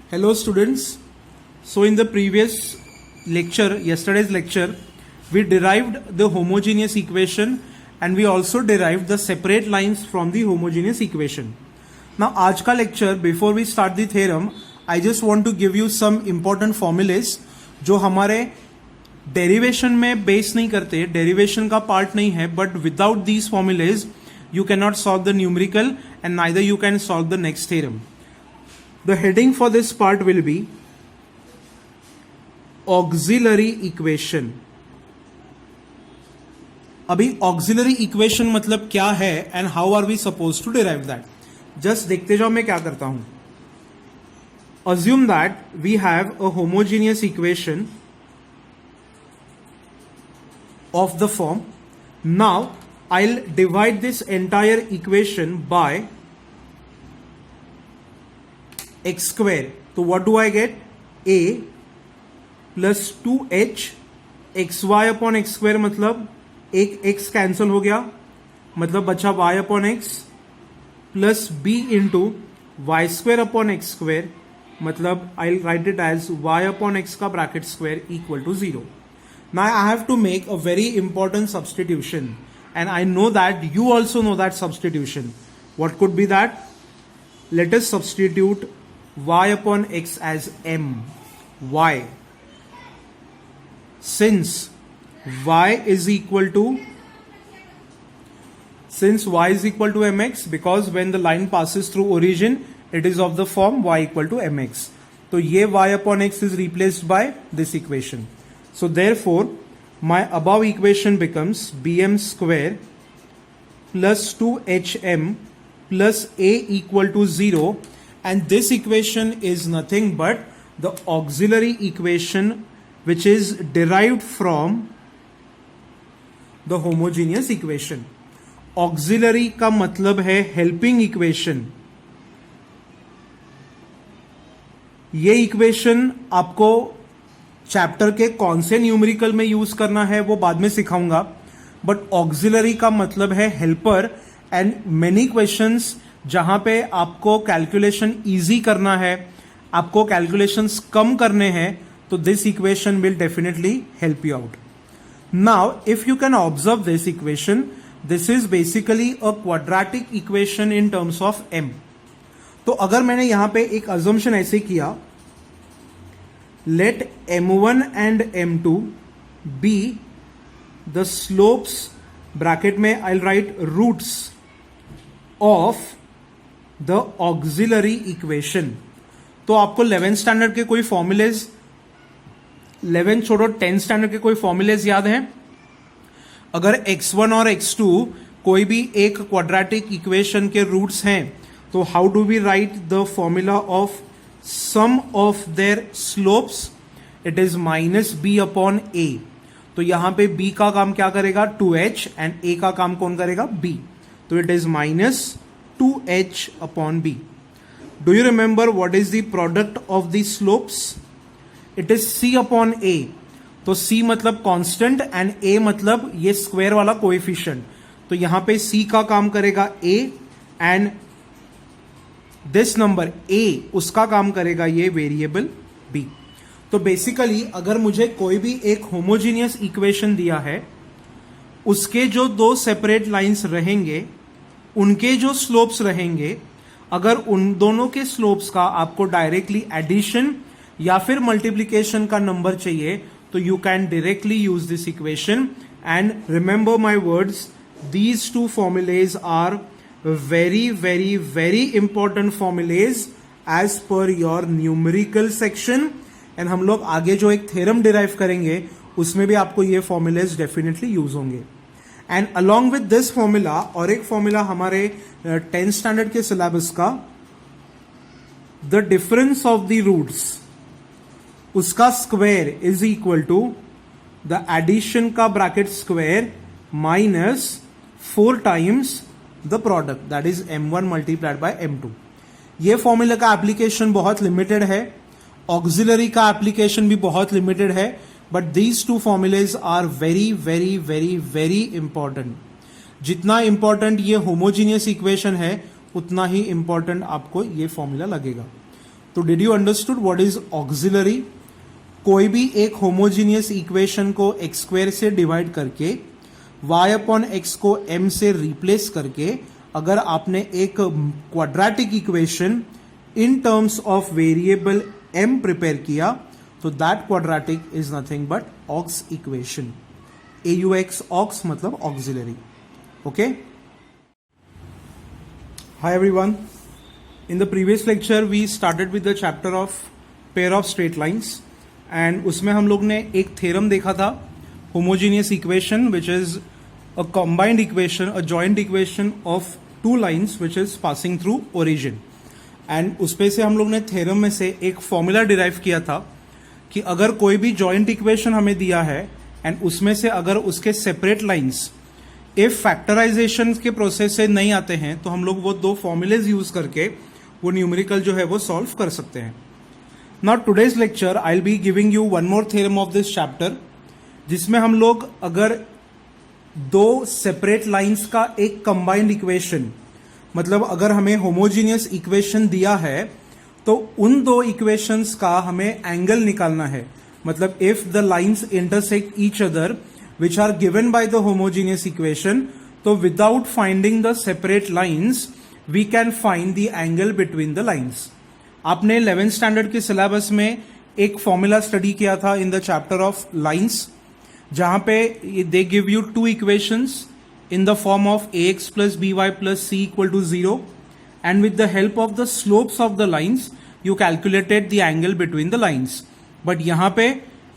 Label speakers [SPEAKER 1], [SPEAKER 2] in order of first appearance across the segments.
[SPEAKER 1] Hello students. So in the previous lecture, yesterday's lecture, we derived the homogeneous equation and we also derived the separate lines from the homogeneous equation. Now आज का lecture, before we start the theorem, I just want to give you some important formulas जो हमारे derivation में base नहीं करते, derivation का part नहीं है, but without these formulas you cannot solve the numerical and neither you can solve the next theorem. The heading for this part will be auxiliary equation. अभी auxiliary equation मतलब क्या है and how are we supposed to derive that? Just देखते जाओ मैं क्या करता हूं. Assume that we have a homogeneous equation of the form. Now I'll divide this entire equation by x square. तो what do I get? a plus 2h xy upon x square मतलब एक x cancel हो गया मतलब बचा y upon x plus b into y square upon x square मतलब I'll write it as y upon x का bracket square equal to 0. Now I have to make a very important substitution and I know that you also know that substitution. What could be that? Let us substitute y upon x as m. Why? Since y is equal to mx, because when the line passes through origin it is of the form y equal to mx. So ये y upon x is replaced by this equation. So therefore my above equation becomes bm square plus 2hm plus a equal to 0. And this equation is nothing but the auxiliary equation which is derived from the homogeneous equation. Auxiliary का मतलब है helping equation. ये equation आपको chapter के कौन से numerical में use करना है वो बाद में सिखाऊंगा, बट ऑक्सिलरी का मतलब है हेल्पर एंड मेनी क्वेश्चंस जहां पे आपको कैलकुलेशन इजी करना है, आपको कैलकुलेशंस कम करने हैं, तो this equation will definitely help you out. Now if you can observe this equation, this is basically a quadratic equation in terms of m. तो अगर मैंने यहां पे एक अजम्पशन ऐसे किया, let m1 and m2 be the slopes bracket में I'll write roots of the auxiliary equation. तो आपको 11th स्टैंडर्ड के कोई फॉर्मूलेज, 11 छोड़ो 10th स्टैंडर्ड के कोई फॉर्मूलेज याद हैं? अगर x1 और x2 कोई भी एक क्वाड्रेटिक इक्वेशन के रूट्स हैं, तो how do we write the formula of sum of their slopes? It is minus b upon a. तो यहां पे b का काम क्या करेगा? 2h and a का काम कौन करेगा? b. तो it is minus 2h upon b. Do you remember what is the product of the slopes? It is c upon a. तो c मतलब constant and a मतलब ये स्क्वायर वाला कोएफिशिएंट. तो यहां पे c का काम करेगा a and this number a उसका काम करेगा ये वेरिएबल b. तो बेसिकली अगर मुझे कोई भी एक होमोजीनियस इक्वेशन दिया है, उसके जो दो सेपरेट लाइंस रहेंगे, उनके जो स्लोप्स रहेंगे, अगर उन दोनों के स्लोप्स का आपको डायरेक्टली एडिशन या फिर मल्टीप्लीकेशन का नंबर चाहिए, तो you can directly use this equation. And remember my words, these two formulae are very very very important formulas as per your numerical section. And हम लोग आगे जो एक थ्योरम डिराइव करेंगे उसमें भी आपको ये फॉर्मूलेज डेफिनेटली यूज होंगे. And along with this formula और एक फॉर्मूला हमारे 10th स्टैंडर्ड के सिलेबस का, the difference of the roots, उसका square is equal to the addition का bracket square minus 4 times the product, that is m1 multiplied by m2. ये formula का application बहुत लिमिटेड है, ऑक्सिलरी का एप्लीकेशन भी बहुत लिमिटेड है, but these two formulae are very very very very important. जितना इंपॉर्टेंट ये होमोजीनियस इक्वेशन है उतना ही इंपॉर्टेंट आपको ये फॉर्मूला लगेगा. तो did you understood what is auxiliary? कोई भी एक होमोजीनियस इक्वेशन को एक्स स्क्वायर से डिवाइड करके y अपॉन एक्स को m से रिप्लेस करके अगर आपने एक quadratic equation in terms of variable m prepare किया तो that quadratic is nothing but aux equation. AUX aux मतलब auxiliary. Okay. Hi everyone. In the previous lecture we started with the chapter of pair of straight lines and उसमें हम लोग ने एक theorem देखा था homogeneous equation which is a combined equation, a joint equation of two lines which is passing through origin. and उसपे से हम लोग ने थ्योरम में से एक फॉर्मूला डिराइव किया था कि अगर कोई भी जॉइंट इक्वेशन हमें दिया है एंड उसमें से अगर उसके सेपरेट लाइंस इफ फैक्टराइजेशन के प्रोसेस से नहीं आते हैं तो हम लोग वो दो फॉर्मूलेज यूज करके वो न्यूमेरिकल जो है वो सॉल्व कर सकते हैं. Now today's lecture I will be giving you one more theorem of this chapter जिसमें हम लोग अगर दो सेपरेट लाइंस का एक कंबाइंड इक्वेशन मतलब अगर हमें होमोजीनियस इक्वेशन दिया है तो उन दो इक्वेशंस का हमें एंगल निकालना है. मतलब if the lines intersect each other which are given by the homogeneous equation, so without finding the separate lines we can find the angle between the lines. आपने 11th स्टैंडर्ड के syllabus में एक formula study किया था in the chapter of lines जहां पे they give you two equations in the form of ax plus by plus c equal to 0 and with the help of the slopes of the lines you calculated the angle between the lines. But यहाँ पे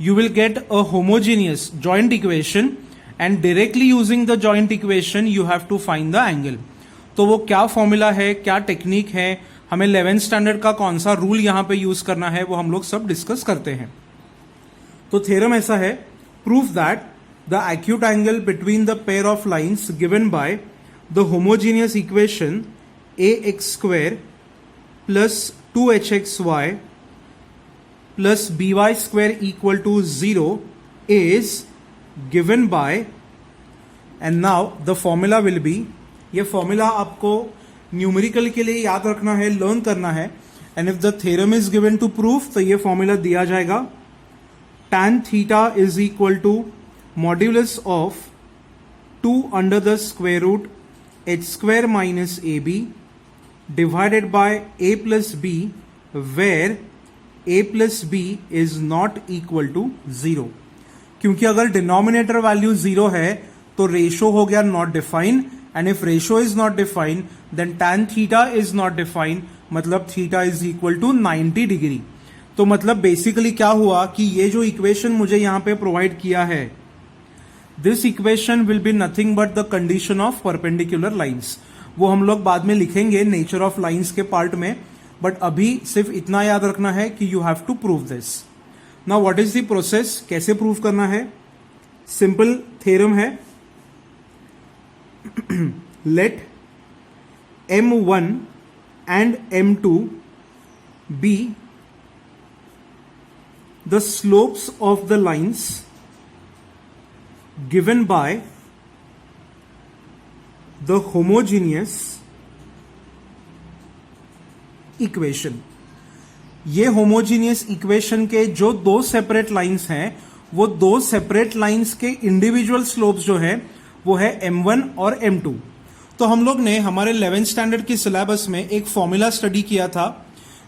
[SPEAKER 1] you will get a homogeneous joint equation and directly using the joint equation you have to find the angle. तो वो क्या formula है, क्या technique है, हमें 11th standard का कौन सा रूल यहां पे यूज करना है वो हम लोग सब डिस्कस करते हैं. तो थ्योरम ऐसा है, proof that the acute angle between the pair of lines given by the homogeneous equation ax square plus 2hxy plus by square equal to 0 is given by and now the formula will be ये formula आपको numerical के लिए याद रखना है, learn करना है and if the theorem is given to proof तो ये फॉर्मूला दिया जाएगा tan theta is equal to modulus of 2 under the square root h square minus ab divided by a plus b where a plus B is not equal to 0. क्योंकि अगर denominator value 0 है तो ratio हो गया not define and if ratio is not define then tan theta is not define मतलब theta is equal to 90 degree. तो मतलब basically क्या हुआ कि ये जो इक्वेशन मुझे यहां पे प्रोवाइड किया है this equation will be nothing but the condition of perpendicular lines. वो हम लोग बाद में लिखेंगे नेचर ऑफ लाइंस के पार्ट में, बट अभी सिर्फ इतना याद रखना है कि you have to prove this. Now what is the process, कैसे प्रूव करना है? सिंपल थ्योरम है, let m1 and m2 be the slopes of the lines given by the homogeneous equation. ये होमोजीनियस इक्वेशन के जो दो सेपरेट लाइंस हैं वो दो सेपरेट लाइंस के इंडिविजुअल स्लोप्स जो है वो है m1 और m2. तो हम लोग ने हमारे 11th स्टैंडर्ड की सिलेबस में एक फॉर्मूला स्टडी किया था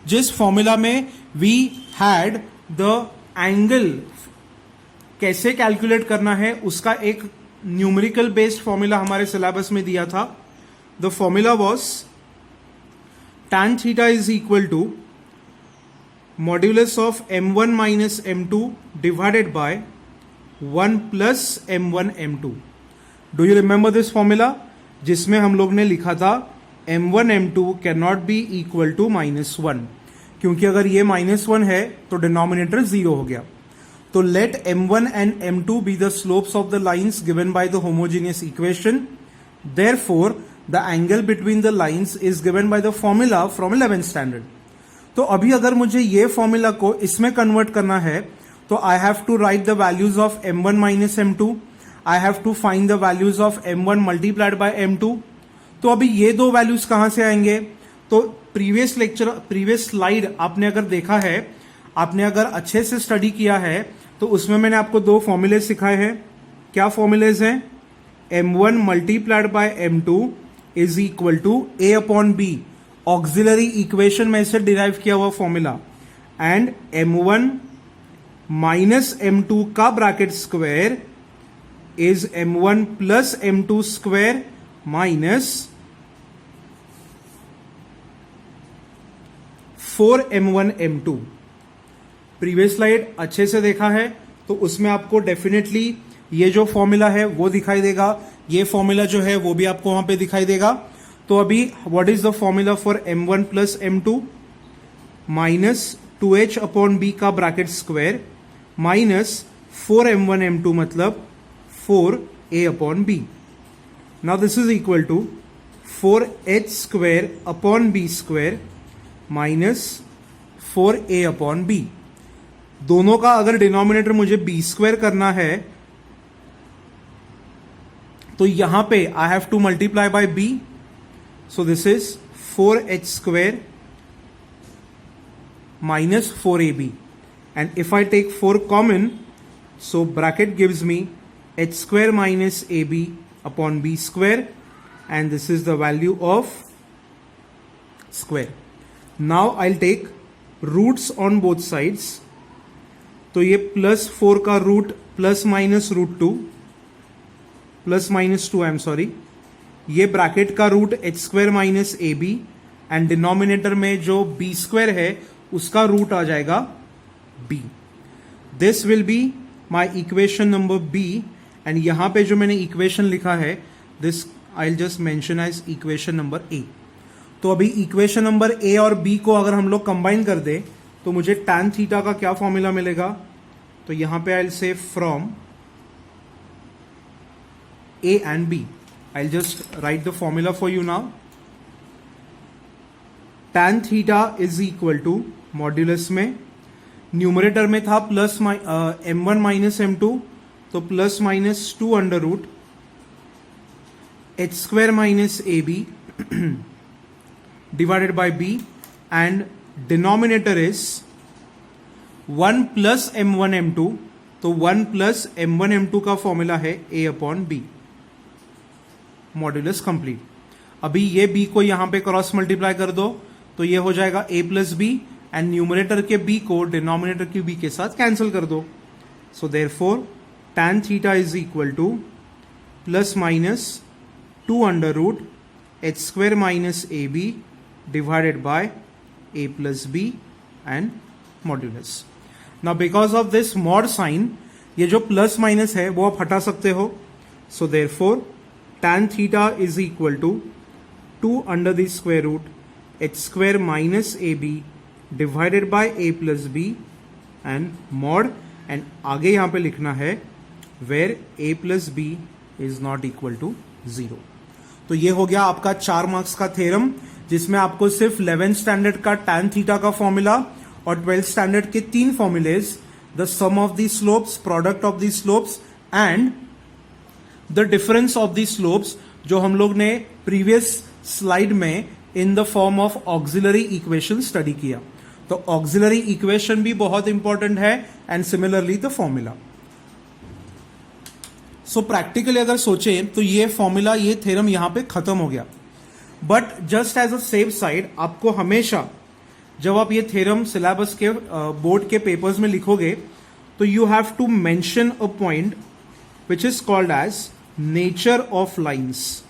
[SPEAKER 1] जिस फॉर्मूला में वी हैड द एंगल कैसे कैलकुलेट करना है उसका एक न्यूमेरिकल बेस्ड फॉर्मूला हमारे सिलेबस में दिया था. The formula was tan theta is equal to modulus of m1 minus m2 divided by 1 plus m1 m2. Do you remember this formula? जिसमें हम लोग ने लिखा था m1 m2 cannot be equal to -1 क्योंकि अगर ये -1 है तो डिनोमिनेटर 0 हो गया. तो let m1 and m2 be the slopes of the lines given by the homogeneous equation. Therefore the angle between the lines is given by the formula from 11th standard. तो अभी अगर मुझे ये फॉर्मूला को इसमें कन्वर्ट करना है तो I have to write the values of m1 minus m2, I have to find the values of m1 multiplied by m2. तो अभी ये दो वैल्यूज कहां से आएंगे? तो प्रीवियस स्लाइड आपने अगर देखा है, आपने अगर अच्छे से स्टडी किया है, तो उसमें मैंने आपको दो फॉर्मूले सिखाए हैं. क्या फॉर्मूलेज हैं? m1 multiplied by m2 is equal to a upon b, auxiliary equation में से डिराइव किया हुआ formula, and m1 minus m2 का bracket square is m1 plus m2 square minus 4m1 m2. Previous slide अच्छे से देखा है तो उसमें आपको डेफिनेटली ये जो फॉर्मूला है वो दिखाई देगा, ये फॉर्मूला जो है वो भी आपको वहां पे दिखाई देगा. तो अभी what is the formula for m1 plus m2? Minus 2h upon b का bracket square minus 4m1 m2 मतलब 4a upon b. Now this is equal to 4h square upon b square minus 4a upon b. दोनों का अगर denominator मुझे b square करना है तो यहां पे I have to multiply by b. So this is 4h square minus 4ab, and if I take 4 common, so bracket gives me h square minus ab upon b square, and this is the value of square. Now I take roots on both sides. तो ये plus 4 का root plus minus root 2, plus minus 2 I am sorry, ये bracket का root h square minus A B, and denominator में जो b square है उसका root आ जाएगा b. This will be my equation number b, and यहां पे जो मैंने इक्वेशन लिखा है this I will just mention as equation number a. तो अभी इक्वेशन नंबर a और b को अगर हम लोग कंबाइन कर दे तो मुझे tan थीटा का क्या फॉर्मूला मिलेगा? तो यहां पे I will say from a and b. I'll just write the formula for you now. Tan theta is equal to modulus में न्यूमरेटर में था प्लस m1 माइनस m2, तो plus minus 2 under root h square minus A B divided by b, and denominator is 1 plus m1 m2, तो 1 plus m1 m2 का formula है a upon b. Modulus complete. अभी ये b को यहां पे cross multiply कर दो तो ये हो जाएगा a plus B, and numerator के b को डिनोमिनेटर के b के साथ कैंसिल कर दो. So therefore tan theta is equal to plus minus 2 under root h square minus A B divided by a plus B and modulus. Now because of this mod sign, ये जो plus minus है वो आप हटा सकते हो. सो therefore tan theta is equal to 2 under the square root h square minus ab divided by a plus b and mod, and आगे यहां पे लिखना है where a plus b is not equal to 0. तो ये हो गया आपका 4 मार्क्स का थ्योरम, जिसमें आपको सिर्फ 11th स्टैंडर्ड का tan थीटा का फॉर्मूला और 12th स्टैंडर्ड के 3 formulas, the sum of the slopes, product of the slopes and the difference of the slopes, जो हम लोग ने प्रीवियस स्लाइड में in the form of auxiliary equation study किया. तो ऑक्सिलरी इक्वेशन भी बहुत इंपॉर्टेंट है, and similarly the formula. So practically अगर सोचें तो ये फॉर्मूला, ये थ्योरम यहां पे खत्म हो गया. But just as a safe side, आपको हमेशा जब आप ये थ्योरम सिलेबस के बोर्ड के पेपर्स में लिखोगे तो you have to mention a point which is called as nature of lines.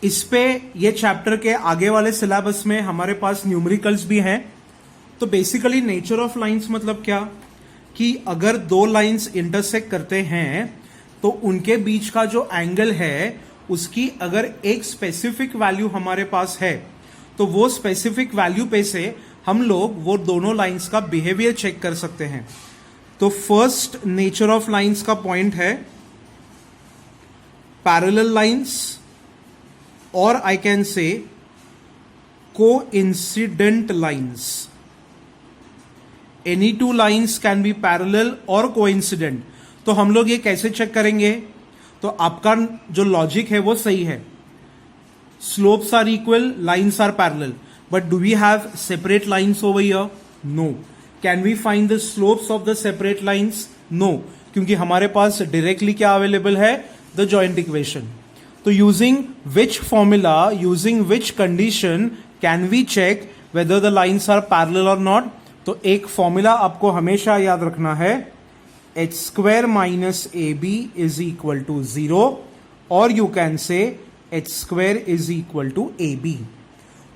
[SPEAKER 1] इस पे ये चैप्टर के आगे वाले सिलेबस में हमारे पास न्यूमेरिकल्स भी हैं. तो बेसिकली नेचर ऑफ लाइन्स मतलब क्या, कि अगर दो लाइन्स इंटरसेक्ट करते हैं तो उनके बीच का जो एंगल है उसकी अगर एक स्पेसिफिक वैल्यू हमारे पास है तो वो स्पेसिफिक वैल्यू पे से हम लोग वो दोनों लाइन्स का बिहेवियर चेक कर सकते हैं. तो फर्स्ट नेचर ऑफ लाइन्स का पॉइंट है पैरेलल लाइन्स, और I can say coincident lines. Any two lines can be parallel और कोइंसिडेंट. तो हम लोग ये कैसे चेक करेंगे? तो आपका जो लॉजिक है वो सही है. slopes are equal, lines are parallel, but do we have separate lines over here? No. Can we find the slopes of the separate lines? No, क्योंकि हमारे पास directly क्या अवेलेबल है? The joint equation. तो using which formula, using which condition can we check whether the lines are parallel or not? तो एक formula आपको हमेशा याद रखना है, h square minus ab is equal to 0, or you can say h square is equal to ab.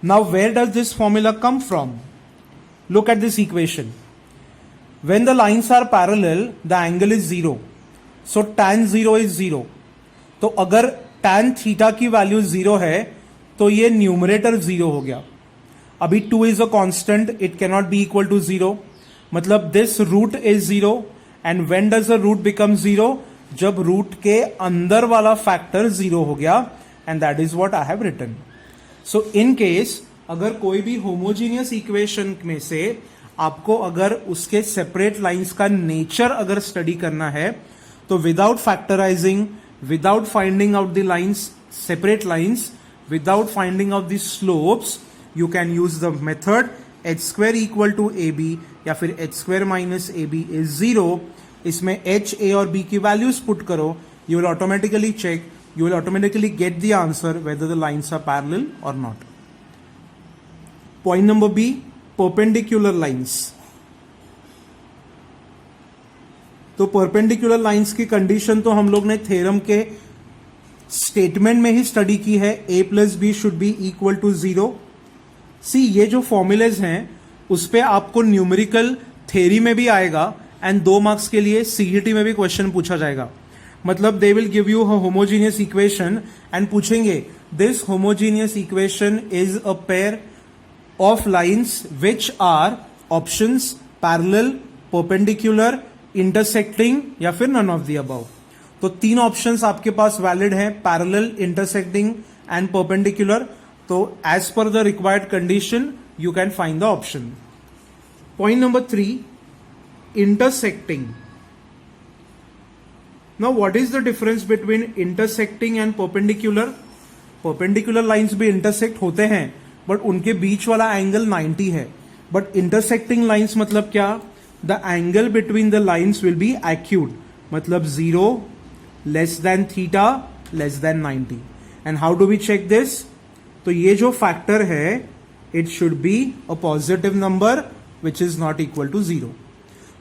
[SPEAKER 1] Now where does this formula come from? Look at this equation. When the lines are parallel, the angle is 0. So tan 0 is 0. तो अगर tan theta की value 0 है तो ये numerator 0 हो गया. अभी 2 is a constant, it cannot be equal to 0. मतलब this root is 0. And when does the root become 0? जब रूट के अंदर वाला फैक्टर 0 हो गया. And that is what I have written. So in case अगर कोई भी होमोजीनियस इक्वेशन में से आपको अगर उसके सेपरेट लाइंस का नेचर अगर स्टडी करना है तो without factorizing, without finding out the lines, separate lines, without finding out the slopes, you can use the method h square equal to A B या फिर h square minus A B is 0. इसमें h, a और b की values put करो, you will automatically check, you will automatically get the answer whether the lines are parallel or not. Point number B, perpendicular lines. तो perpendicular lines की condition तो हम लोग ने थ्योरम के स्टेटमेंट में ही स्टडी की है, a plus b should be equal to 0. सी ये जो फॉर्मूलेज हैं उस पे आपको न्यूमेरिकल थ्योरी में भी आएगा एंड 2 मार्क्स के लिए सीईटी में भी क्वेश्चन पूछा जाएगा. मतलब they will give you homogeneous equation and पूछेंगे this homogeneous equation is a pair of lines which are options parallel, perpendicular, intersecting या फिर नन ऑफ द अबव. तो 3 ऑप्शंस आपके पास वैलिड हैं, पैरेलल, इंटरसेक्टिंग एंड परपेंडिकुलर. तो as per the required condition you can find the option. Point number 3, intersecting. Now what is the difference between intersecting and perpendicular? Perpendicular lines भी intersect होते हैं but उनके बीच वाला angle 90 है. But intersecting lines मतलब क्या? The angle between the lines will be acute. मतलब 0, less than theta, less than 90. And how do we check this? तो ये जो factor है it should be a positive number which is not equal to 0.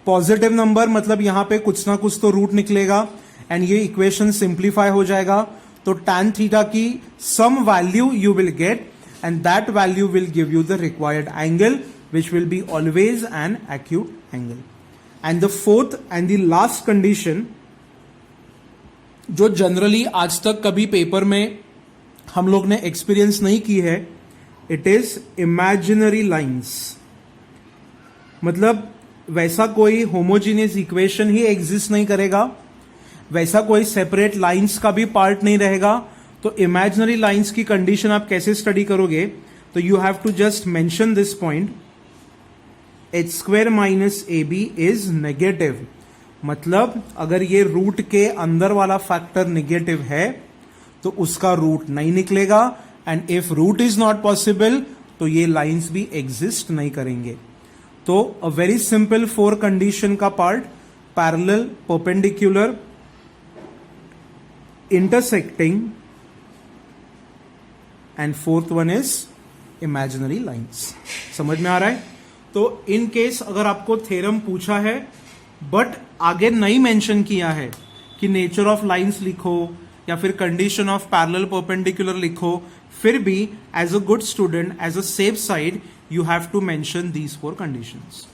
[SPEAKER 1] Positive number मतलब यहां पे कुछ ना कुछ तो रूट निकलेगा एंड ये इक्वेशन सिंप्लीफाई हो जाएगा. तो tan थीटा की sum value you will get and that value will give you the required angle which will be always an acute angle. And the fourth and the last condition जो generally आज तक कभी paper में हम लोग ने experience नहीं की है, इट इज इमेजिनरी लाइंस. मतलब वैसा कोई होमोजीनियस इक्वेशन ही एग्जिस्ट नहीं करेगा, वैसा कोई सेपरेट लाइंस का भी पार्ट नहीं रहेगा. तो इमेजिनरी लाइंस की कंडीशन आप कैसे स्टडी करोगे? तो you have to just mention this point, h square minus A B is negative. मतलब अगर ये रूट के अंदर वाला फैक्टर नेगेटिव है तो उसका रूट नहीं निकलेगा and if root is not possible तो ये लाइंस भी एग्जिस्ट नहीं करेंगे. तो अ वेरी सिंपल 4 कंडीशन का part, parallel, perpendicular, intersecting and fourth one is imaginary lines. समझ में आ रहा है? तो इन केस अगर आपको थ्योरम पूछा है बट आगे नहीं मेंशन किया है कि नेचर ऑफ लाइंस लिखो या फिर कंडीशन ऑफ पैरेलल परपेंडिकुलर लिखो, फिर भी as a good student, as a safe side you have to mention these 4 conditions.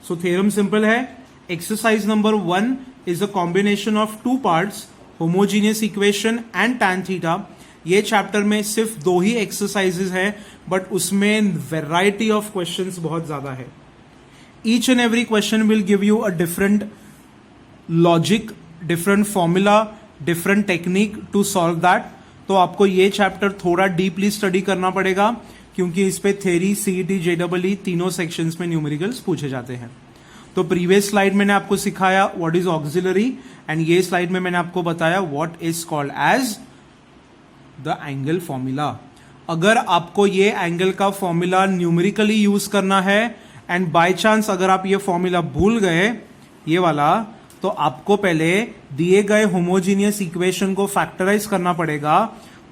[SPEAKER 1] So theorem simple है. Exercise number 1 is a combination of 2 parts, homogeneous equation and tan theta. ये chapter में सिर्फ 2 ही exercises है but उसमें variety of questions बहुत ज्यादा है. Each and every question will give you a different logic, different formula, different technique to solve that. तो आपको ये चैप्टर थोड़ा डीपली स्टडी करना पड़ेगा क्योंकि इस पे थ्योरी, सीईटी, जेईई तीनों सेक्शंस में न्यूमेरिकल्स पूछे जाते हैं. तो प्रीवियस स्लाइड मैंने आपको सिखाया व्हाट इज ऑक्सिलरी एंड ये स्लाइड में मैंने आपको बताया what is called as the angle formula. अगर आपको ये एंगल का फॉर्मूला न्यूमेरिकली यूज करना है एंड बाय चांस अगर आप ये फॉर्मूला भूल गए ये वाला, तो आपको पहले दिए गए होमोजीनियस इक्वेशन को फैक्टराइज करना पड़ेगा,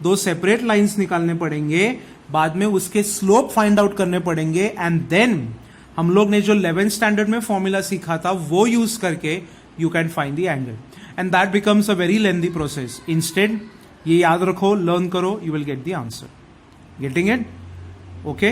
[SPEAKER 1] दो सेपरेट लाइंस निकालने पड़ेंगे, बाद में उसके स्लोप फाइंड आउट करने पड़ेंगे एंड देन हम लोग ने जो 11th स्टैंडर्ड में फॉर्मूला सीखा था वो यूज करके you can find the angle and that becomes a very lengthy process. Instead ये याद रखो, लर्न करो, you will get the answer. Getting it? Okay.